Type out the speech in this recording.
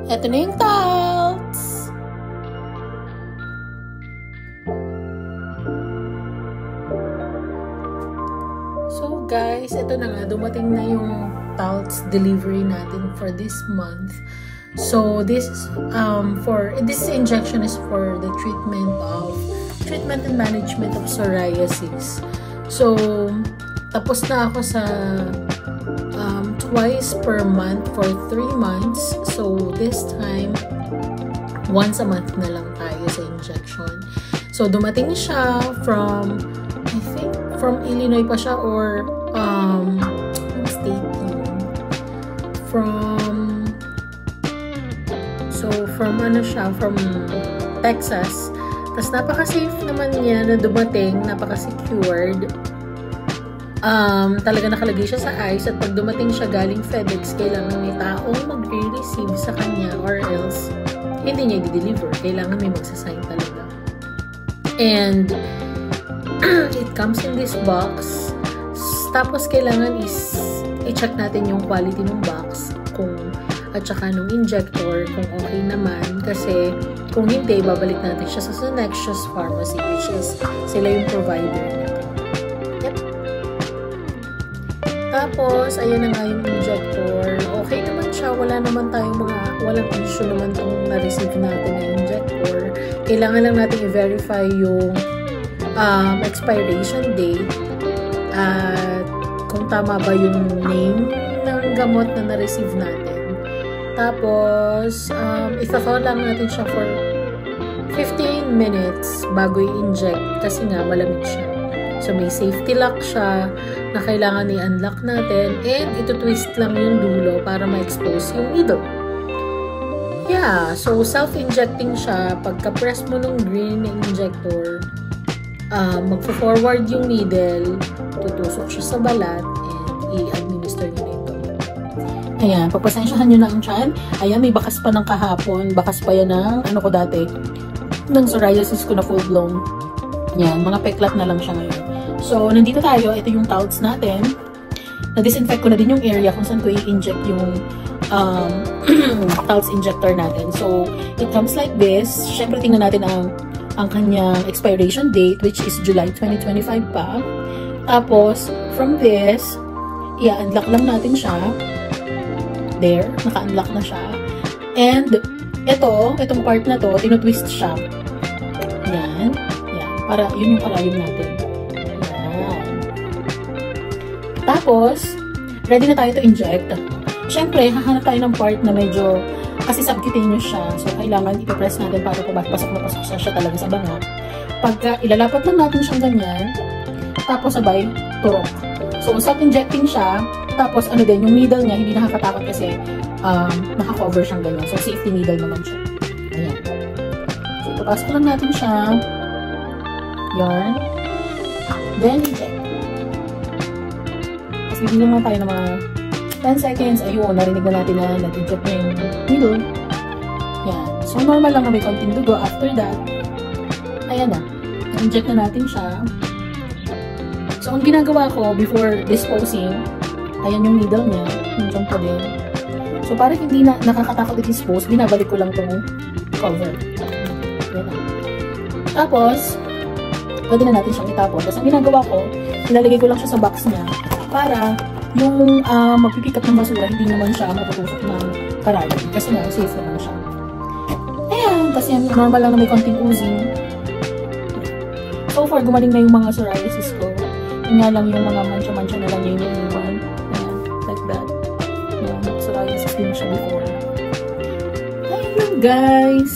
Ito na yung thoughts. So guys, ito na nga, dumating na yung thoughts delivery natin for this month. So this injection is for the treatment and management of psoriasis. So tapos na ako sa twice per month for 3 months. So this time once a month na lang tayo sa injection. So dumating siya from, I think from Illinois pa siya, or state yun? From Texas. Tapos napaka-safe naman niya na dumating, napaka-secured. Talaga nakalagay siya sa ice, at pag dumating siya galing FedEx, kailangan may taong magre-receive sa kanya, or else hindi niya i-deliver. Kailangan may magsasign talaga. And it comes in this box. Tapos kailangan i-check natin yung quality ng box at saka nung injector kung okay naman, kasi kung hindi, babalik natin siya sa Nexus Pharmacy, which is sila yung provider nito. Yep. Tapos ayan na nga yung injector. Okay naman siya, walang issue naman kung na-receive natin na injector. Kailangan lang natin i-verify yung expiration date at kung tama ba yung name ng gamot na na-receive natin. Tapos, ita-thaw lang natin siya for 15 minutes bago i-inject kasi nga malamig siya. So, may safety lock siya na kailangan i-unlock natin, and ito-twist lang yung dulo para ma-expose yung needle. Yeah, so self-injecting siya. Pagka-press mo ng green na injector, magpo-forward yung needle, tutusok siya sa balat, and i-administer nyo na yung gamot. Ayan, pagpasensyahan nyo na ang tiyan. Ayan, may bakas pa ng kahapon. Bakas pa yan ng, ng psoriasis ko na full-blown. Yan, mga peklat na lang siya ngayon. So, nandito tayo. Ito yung towels natin. Na-disinfect ko na din yung area kung saan ko i-inject yung towels injector natin. So, it comes like this. Siyempre, tingnan natin ang kanyang expiration date, which is July 2025 pa. Tapos, from this, i-unlock lang natin siya. There, naka-unlock na siya. And, itong part na to, tinutwist siya. Yan. Yan. Para, yun yung parayom natin. Yan. Tapos, ready na tayo to inject. Siyempre, hahanap tayo ng part na medyo, kasi subcutaneous siya. So, kailangan ipapress natin para pasok na pasok siya talaga sa banga. Pagka ilalapat lang natin siyang ganyan, tapos sabay, turok. So, self-injecting siya, tapos yung needle niya, hindi nakakatakot kasi naka-cover siyang ganyan. So, safety needle naman siya. Ayan. So, ipapasok lang natin siya. Yarn. Then, inject. Tapos, bibigyan lang tayo ng mga 10 seconds. Ayun, narinig na natin na nag-inject na yung needle. Yan. So, normal lang na may konting dugo. After that, ayan na. Na-inject na natin siya. So, ang ginagawa ko before disposing, ayan yung needle niya. Nandiyan pa din. So, para hindi na nakakatakot i-dispose, binabalik ko lang itong cover. Yan na. Tapos, pwede na natin siyang itapon. Tapos, ang ginagawa ko, nilalagay ko lang siya sa box niya para yung magpipick up ng basura, hindi naman siya matutusok ng karayom. Kasi nga, safe naman siya. Ayan. Kasi normal lang na may konting oozing. So far, gumaling na yung mga psoriasis ko. Yun nga lang yung mga mancha-mancha na lang yun yung iwan. Ayan. Like that. Yung psoriasis din siya before. Ayun guys.